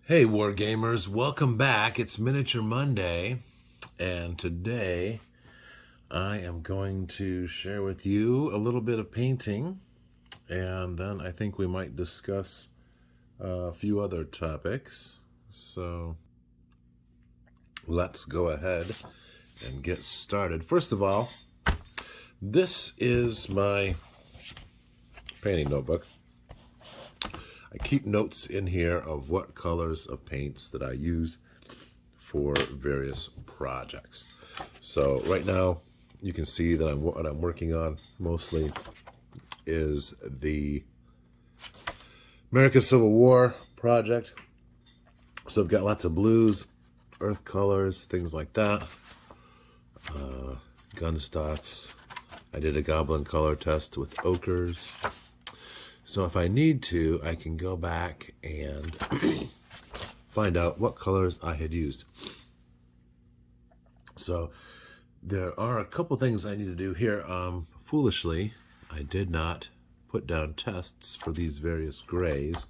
Hey Wargamers, welcome back. It's Miniature Monday, and today I am going to share with you a little bit of painting, and then I think we might discuss a few other topics. So let's go ahead and get started. First of all, this is my painting notebook. I keep notes in here of what colors of paints that I use for various projects. So right now you can see that what I'm working on mostly is the American Civil War project. So I've got lots of blues, earth colors, things like that. Gun stocks. I did a goblin color test with ochres. So if I need to, I can go back and find out what colors I had used. So there are a couple things I need to do here. Foolishly, I did not put down tests for these various grays,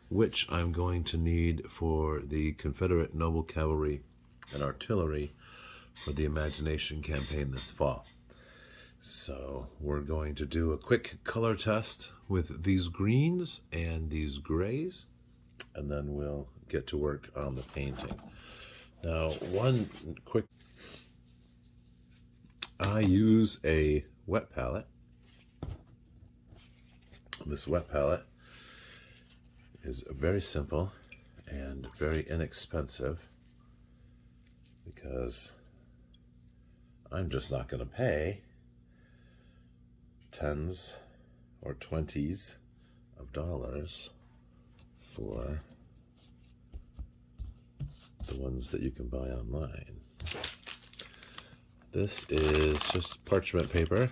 which I'm going to need for the Confederate Noble Cavalry and Artillery for the Imagination campaign this fall. So we're going to do a quick color test with these greens and these grays, and then we'll get to work on the painting. Now, one quick, I use a wet palette. This wet palette is very simple and very inexpensive because I'm just not going to pay tens or 20s of dollars for the ones that you can buy online. This is just parchment paper.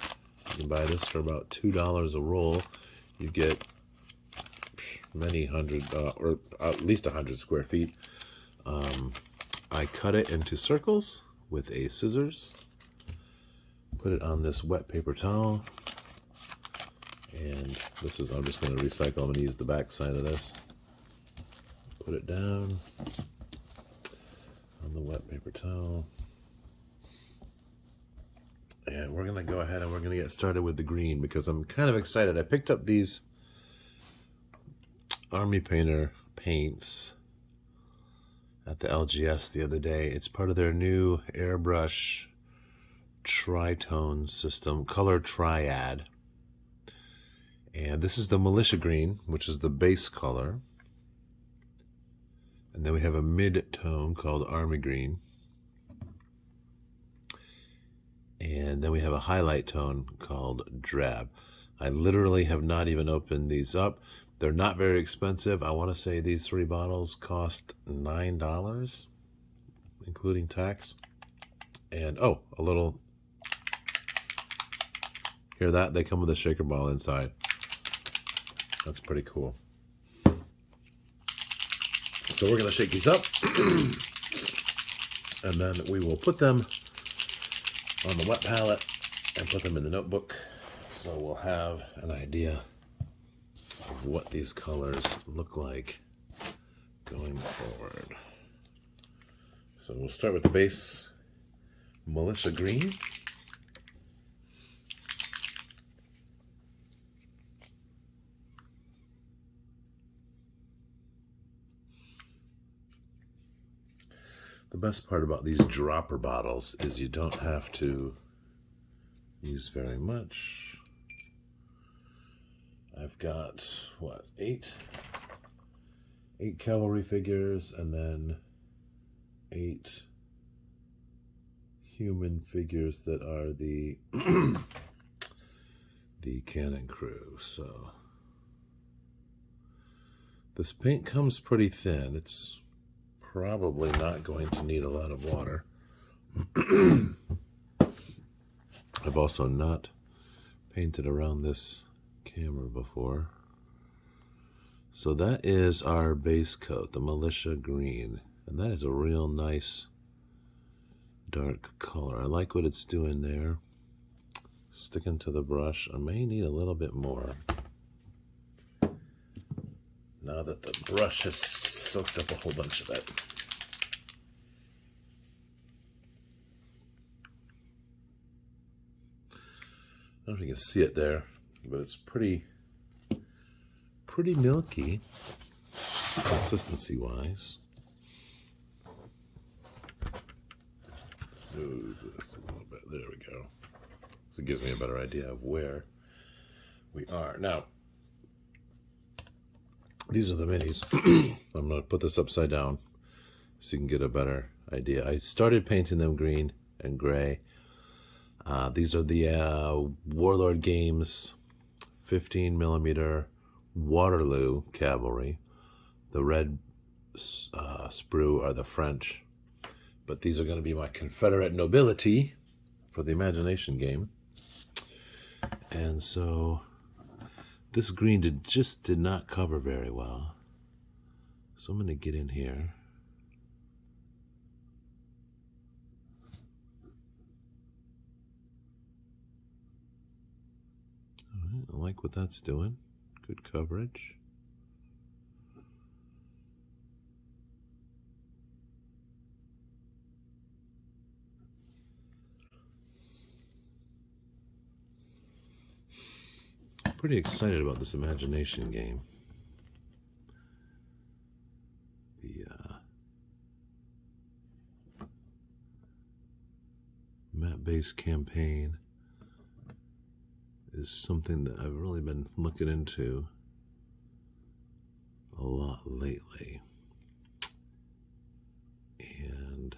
You can buy this for about $2 a roll. You get many hundred, or at least 100 square feet. I cut it into circles with a scissors. Put it on this wet paper towel. And this is, I'm just going to recycle. I'm going to use the back side of this. Put it down on the wet paper towel. And we're going to go ahead and we're going to get started with the green because I'm kind of excited. I picked up these Army Painter paints at the LGS the other day. It's part of their new airbrush tritone system, color triad. And this is the militia green, which is the base color. And then we have a mid-tone called army green. And then we have a highlight tone called drab. I literally have not even opened these up. They're not very expensive. I want to say these 3 bottles cost $9, including tax. And oh, a little, hear that? They come with a shaker ball inside. That's pretty cool. So we're going to shake these up. And then we will put them on the wet palette and put them in the notebook. So we'll have an idea of what these colors look like going forward. So we'll start with the base militia green. The best part about these dropper bottles is you don't have to use very much. I've got, what, 8 cavalry figures and then 8 human figures that are the the cannon crew. So this paint comes pretty thin. It's probably not going to need a lot of water. I've also not painted around this camera before. So that is our base coat, the militia green. And that is a real nice dark color. I like what it's doing there. Sticking to the brush. I may need a little bit more. now that the brush has soaked up a whole bunch of it. I don't know if you can see it there, but it's pretty milky consistency-wise. Move this a little bit. There we go. So it gives me a better idea of where we are. Now, these are the minis. I'm going to put this upside down so you can get a better idea. I started painting them green and gray. These are the Warlord Games 15mm Waterloo Cavalry. The red sprue are the French. But these are going to be my Confederate nobility for the imagination game. And so this green just did not cover very well. So I'm going to get in here. All right, I like what that's doing. Good coverage. Pretty excited about this imagination game. The map-based campaign is something that I've really been looking into a lot lately. And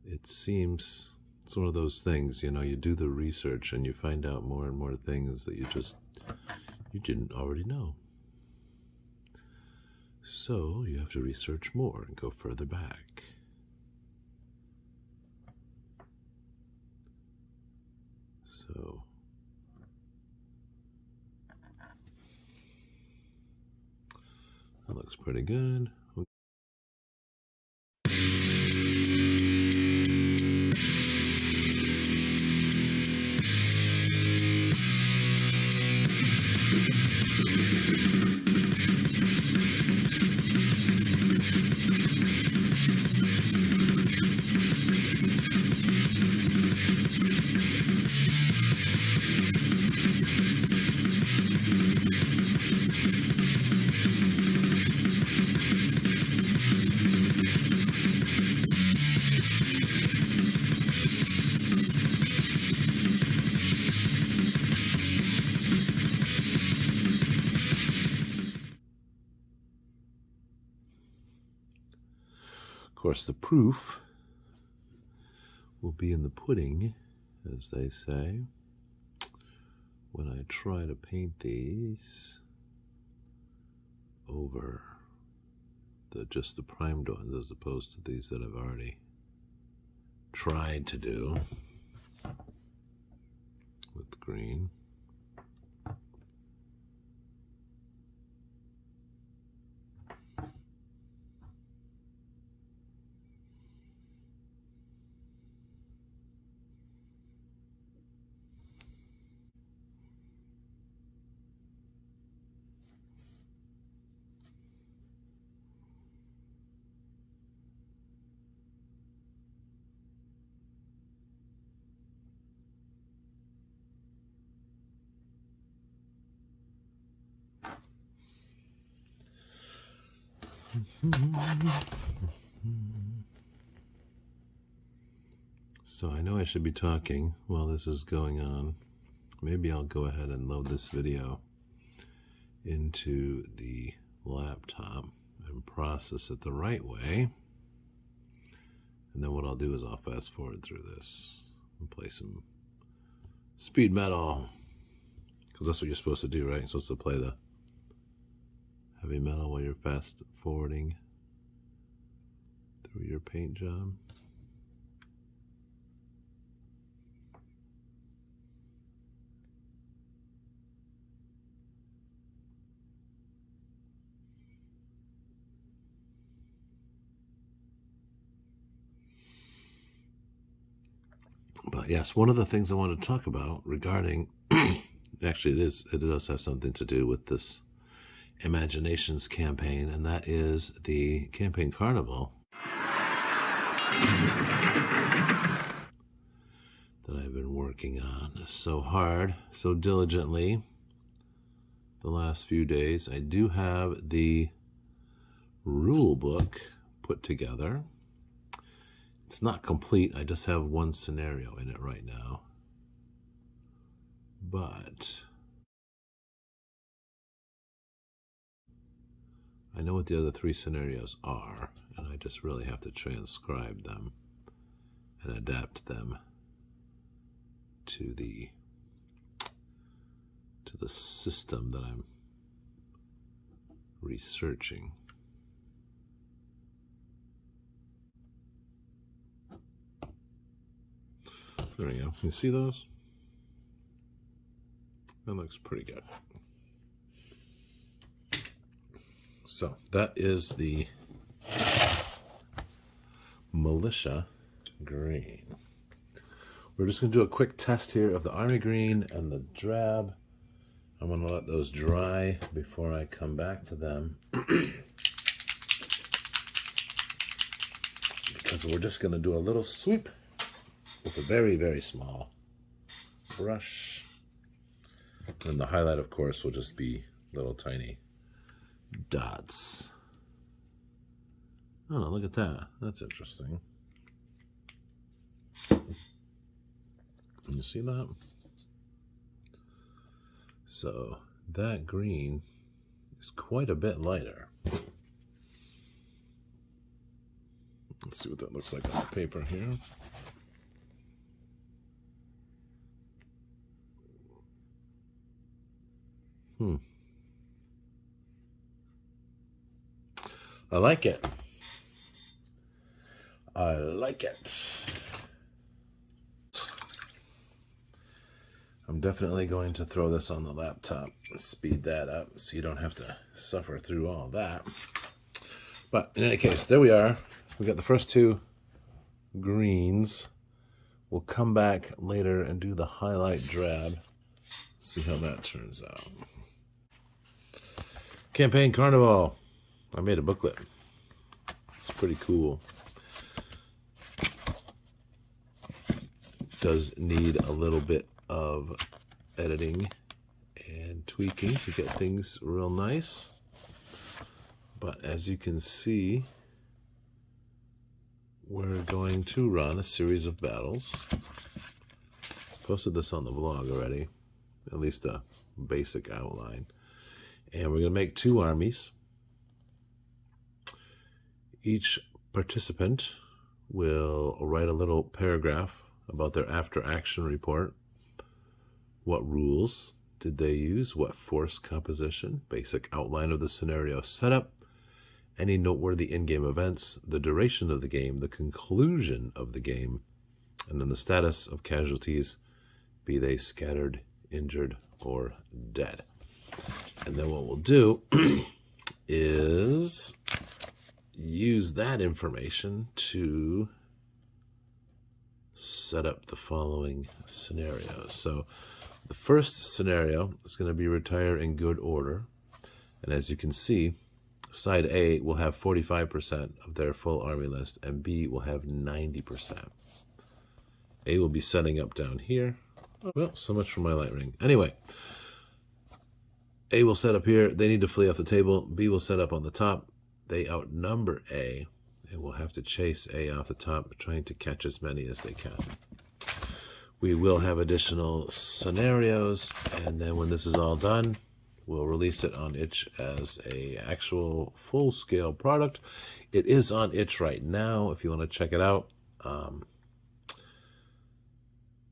it seems it's one of those things, you know, you do the research and you find out more and more things that you didn't already know. So you have to research more and go further back. So that looks pretty good. Of course, the proof will be in the pudding, as they say, when I try to paint these over just the primed ones, as opposed to these that I've already tried to do with green. So I know I should be talking while this is going on. Maybe I'll go ahead and load this video into the laptop and process it the right way. And then what I'll do is I'll fast forward through this and play some speed metal, because that's what you're supposed to do, right? You're supposed to play the heavy metal while you're fast forwarding through your paint job. But yes, one of the things I want to talk about regarding, actually it does have something to do with this imaginations campaign, and that is the Campaign Carnival that I've been working on so hard, so diligently the last few days. I do have the rule book put together. It's not complete. I just have one scenario in it right now. But I know what the other 3 scenarios are, and I just really have to transcribe them and adapt them to the system that I'm researching. There we go. You see those? That looks pretty good. So that is the militia green. We're just going to do a quick test here of the army green and the drab. I'm going to let those dry before I come back to them. Because we're just going to do a little sweep with a very, very small brush. And the highlight, of course, will just be little tiny dots. Oh, look at that. That's interesting. You see that? So that green is quite a bit lighter. Let's see what that looks like on the paper here. I like it. I like it. I'm definitely going to throw this on the laptop and speed that up so you don't have to suffer through all that. But in any case, there we are. We got the first 2 greens. We'll come back later and do the highlight drab. See how that turns out. Campaign Carnival. I made a booklet. It's pretty cool. Does need a little bit of editing and tweaking to get things real nice. But as you can see, we're going to run a series of battles. Posted this on the blog already, at least a basic outline. And we're going to make 2 armies. Each participant will write a little paragraph about their after-action report. What rules did they use? What force composition? Basic outline of the scenario setup. Any noteworthy in-game events. The duration of the game. The conclusion of the game. And then the status of casualties, be they scattered, injured, or dead. And then what we'll do is use that information to set up the following scenarios. So the first scenario is going to be retire in good order. And as you can see, side A will have 45% of their full army list, and B will have 90%. A will be setting up down here. Well, so much for my light ring. Anyway, A will set up here. They need to flee off the table. B will set up on the top. They outnumber A, and will have to chase A off the top, trying to catch as many as they can. We will have additional scenarios, and then when this is all done, we'll release it on itch as a actual full-scale product. It is on itch right now if you want to check it out.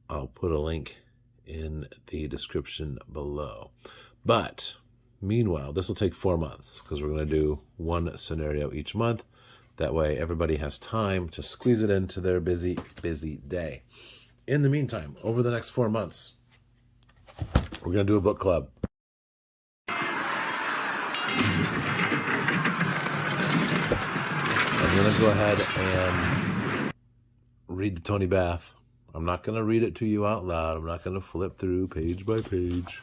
I'll put a link in the description below. But meanwhile, this will take 4 months because we're going to do 1 scenario each month. That way everybody has time to squeeze it into their busy, busy day. In the meantime, over the next 4 months, we're going to do a book club. I'm going to go ahead and read the Tony Bath. I'm not going to read it to you out loud. I'm not going to flip through page by page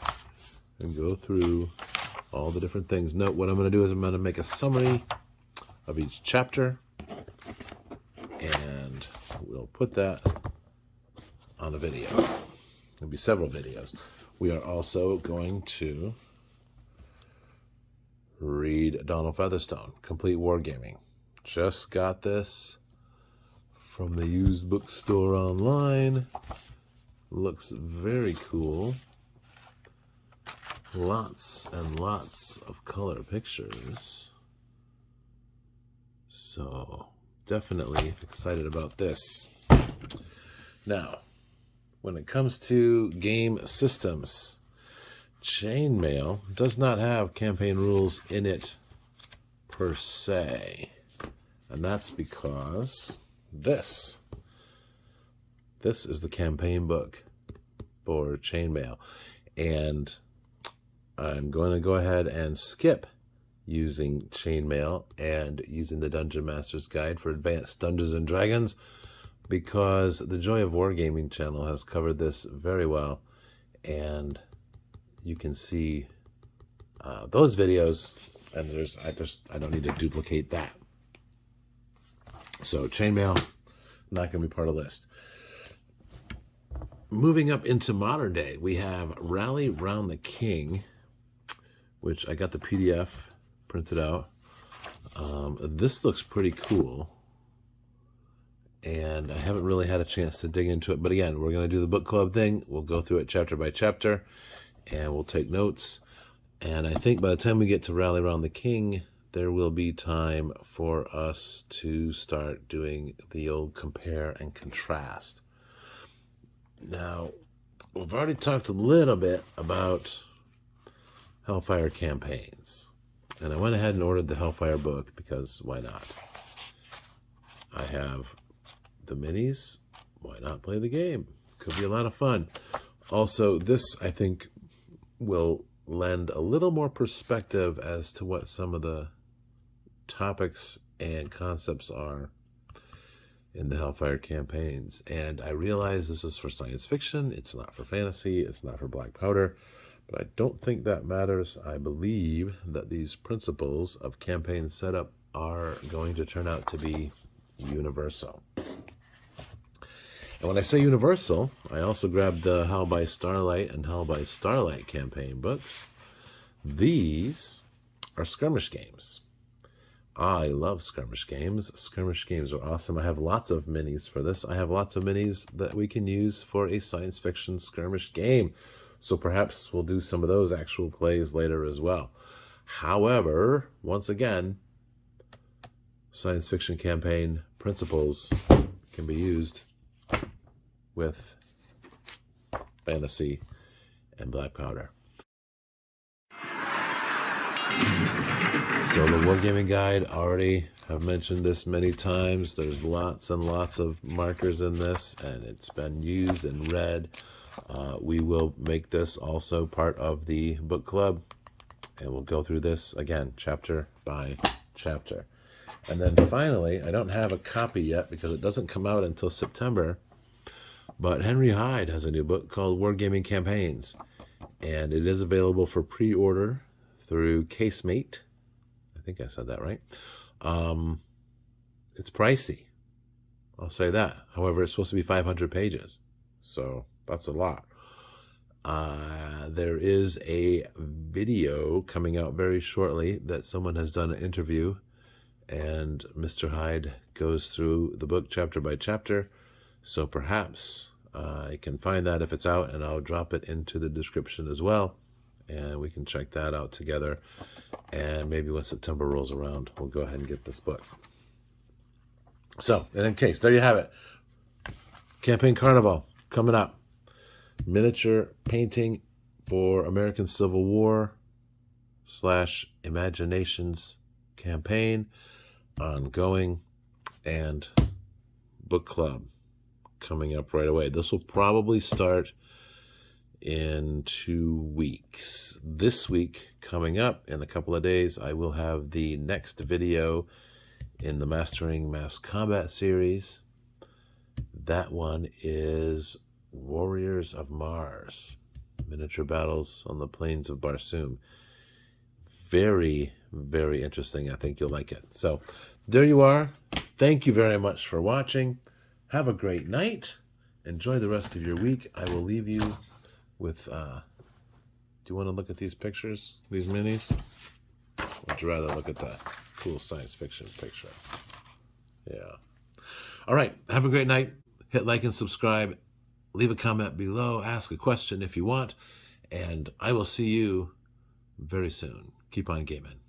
and go through all the different things. Note, what I'm going to do is I'm going to make a summary of each chapter, and we'll put that on a video. There'll be several videos. We are also going to read Donald Featherstone, Complete Wargaming. Just got this from the used bookstore online. Looks very cool. Lots and lots of color pictures. So definitely excited about this. Now, when it comes to game systems, Chainmail does not have campaign rules in it per se. And that's because this is the campaign book for Chainmail. And I'm going to go ahead and skip using Chainmail and using the Dungeon Master's Guide for Advanced Dungeons and Dragons, because the Joy of Wargaming channel has covered this very well, and you can see those videos, and I don't need to duplicate that. So Chainmail, not going to be part of the list. Moving up into modern day, we have Rally Round the King, which I got the PDF printed out. This looks pretty cool, and I haven't really had a chance to dig into it. But again, we're going to do the book club thing. We'll go through it chapter by chapter, and we'll take notes. And I think by the time we get to Rally Round the King, there will be time for us to start doing the old compare and contrast. Now, we've already talked a little bit about Hellfire campaigns, and I went ahead and ordered the Hellfire book because why not? I have the minis, why not play the game? Could be a lot of fun. Also, this I think will lend a little more perspective as to what some of the topics and concepts are in the Hellfire campaigns. And I realize this is for science fiction, it's not for fantasy, it's not for black powder. But I don't think that matters. I believe that these principles of campaign setup are going to turn out to be universal. And when I say universal, I also grabbed the Hell by Starlight and Hell by Starlight campaign books. These are skirmish games. I love skirmish games. Skirmish games are awesome. I have lots of minis for this. I have lots of minis that we can use for a science fiction skirmish game. So perhaps we'll do some of those actual plays later as well. However, once again, science fiction campaign principles can be used with fantasy and black powder. So the Wargaming Guide, already have mentioned this many times. There's lots and lots of markers in this, and it's been used and read. We will make this also part of the book club, and we'll go through this again chapter by chapter. And then finally, I don't have a copy yet because it doesn't come out until September, but Henry Hyde has a new book called Wargaming Campaigns, and it is available for pre-order through Casemate. I think I said that right. It's pricey, I'll say that. However, it's supposed to be 500 pages, so that's a lot. There is a video coming out very shortly that someone has done an interview, and Mr. Hyde goes through the book chapter by chapter. So perhaps I can find that if it's out, and I'll drop it into the description as well, and we can check that out together. And maybe when September rolls around, we'll go ahead and get this book. So, in any case, there you have it. Campaign Carnival coming up. Miniature painting for American Civil War / Imaginations campaign ongoing, and book club coming up right away. This will probably start in 2 weeks. This week coming up in a couple of days, I will have the next video in the Mastering Mass Combat series. That one is Warriors of Mars, miniature battles on the plains of Barsoom. very, very interesting. I think you'll like it. So there you are. Thank you very much for watching. Have a great night. Enjoy the rest of your week. I will leave you with, do you want to look at these pictures, these minis? Or would you rather look at that cool science fiction picture? Yeah. All right. Have a great night. Hit like and subscribe. Leave a comment below. Ask a question if you want. And I will see you very soon. Keep on gaming.